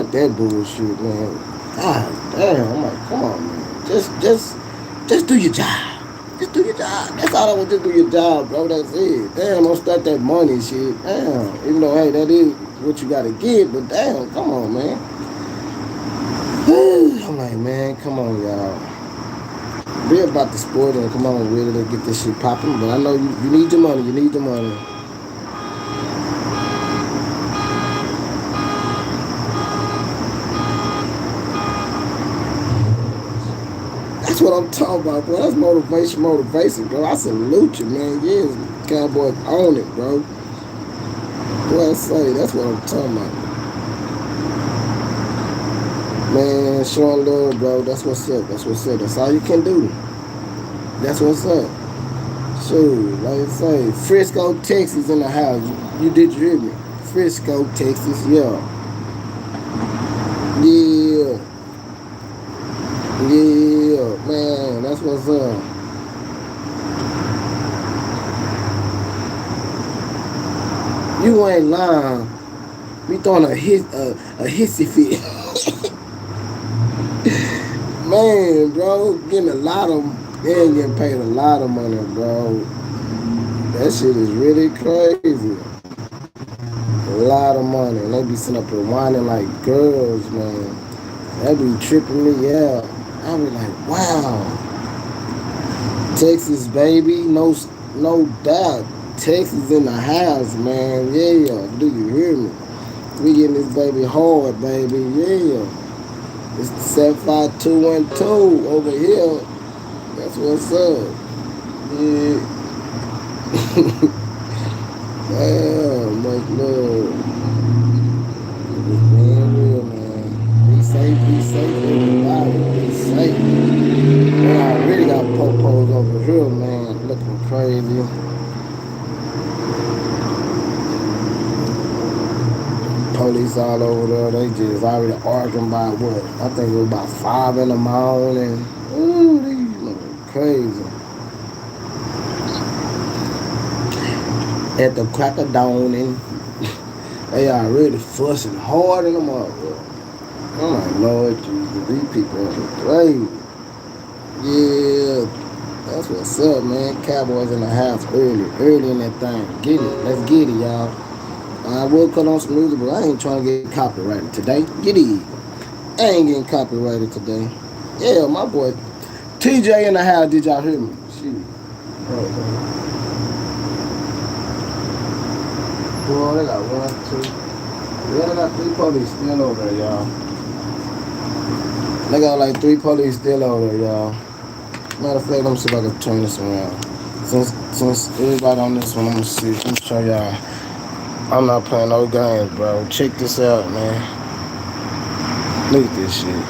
that bullshit, man. God damn, I'm like, come on, man. Just do your job. Just do your job. That's all I want. Just do your job, bro. That's it. Damn, don't start that money shit. Damn. Even though, hey, that is what you gotta get, but damn, come on, man. I'm like, man, come on, y'all. Be about the sport and come on with it and get this shit popping. But I know you need your money. You need your money. That's what I'm talking about, bro. That's motivation, bro. I salute you, man. Yes, Cowboys own it, bro. What I say, that's what I'm talking about. Man, showing love, bro. That's what's up. That's what's up. That's all you can do. That's what's up. Shoot, like I say, Frisco, Texas in the house. You did you hear me? Frisco, Texas, yeah. Yeah. Yeah, man, that's what's up. You ain't lying. We throwing a hissy fit. Man, bro, getting a lot of they ain't getting paid a lot of money, bro. That shit is really crazy. A lot of money. And they be sitting up here whining like girls, man. That be tripping me out. I be like, wow. Texas, baby, no doubt. Texas in the house, man. Yeah, do you hear me? We getting this baby hard, baby. Yeah. It's the 75212 over here. That's what's up. Yeah. Damn, much love. It's being real, man. Be safe, everybody. Be safe. Man, I really got popos over here, man. Looking crazy. Police all over there. They just already arguing about what? I think it was about 5 in the morning. Ooh, these looking crazy. At the crack of dawn and they already fussing hard in the mother. Oh my Lord Jesus, these people are crazy. Yeah, that's what's up, man. Cowboys in the house early in that thing. Get it, let's get it, y'all. I will cut on some music, but I ain't trying to get copyrighted today. Get it. I ain't getting copyrighted today. Yeah, my boy TJ in the house. Did y'all hear me? Shoot. Boy, they got one, two. Yeah, they got 3 police still over there, y'all. They got like 3 police still over there, y'all. Matter of fact, let me see if I can turn this around. Since everybody on this one, I'm gonna see. Let me show y'all. I'm not playing no games, bro. Check this out, man. Look at this shit.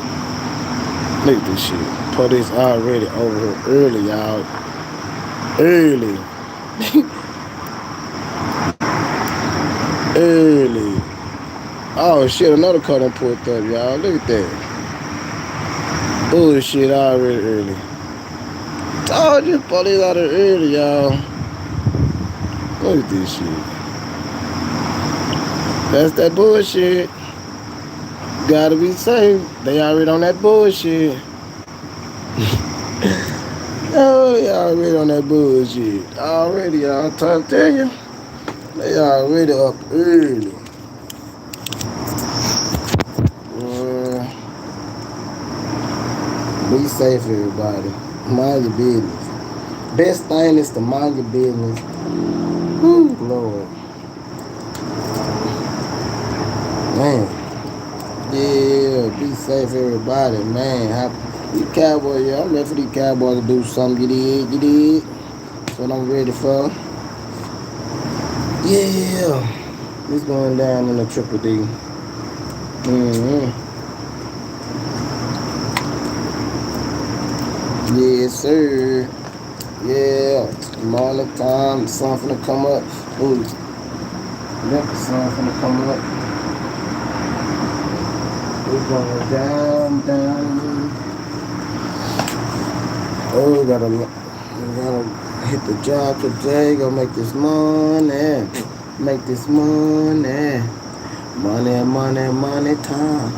Look at this shit. Police already over here early, y'all. Early. Early. Oh shit, another car done pulled up, y'all. Look at that. Bullshit already early. Told you police out there early, y'all. Look at this shit. That's that bullshit. Gotta be safe. They already on that bullshit. Oh, they already on that bullshit. Already, y'all. I'm trying to tell you. They already up early. Be safe, everybody. Mind your business. Best thing is to mind your business. Whew, Lord. Man. Yeah, be safe, everybody, man. These cowboys, yeah, I'm ready for these cowboys to do something. You did. That's what I'm ready for. Yeah. It's going down in the Triple D. Mm-hmm. Yes, sir. Yeah. Morning time. The sun finna come up. Ooh. Yep, the sun finna come up. We're going down. Oh, we gotta hit the job today. Go make this money. Make this money. Money time.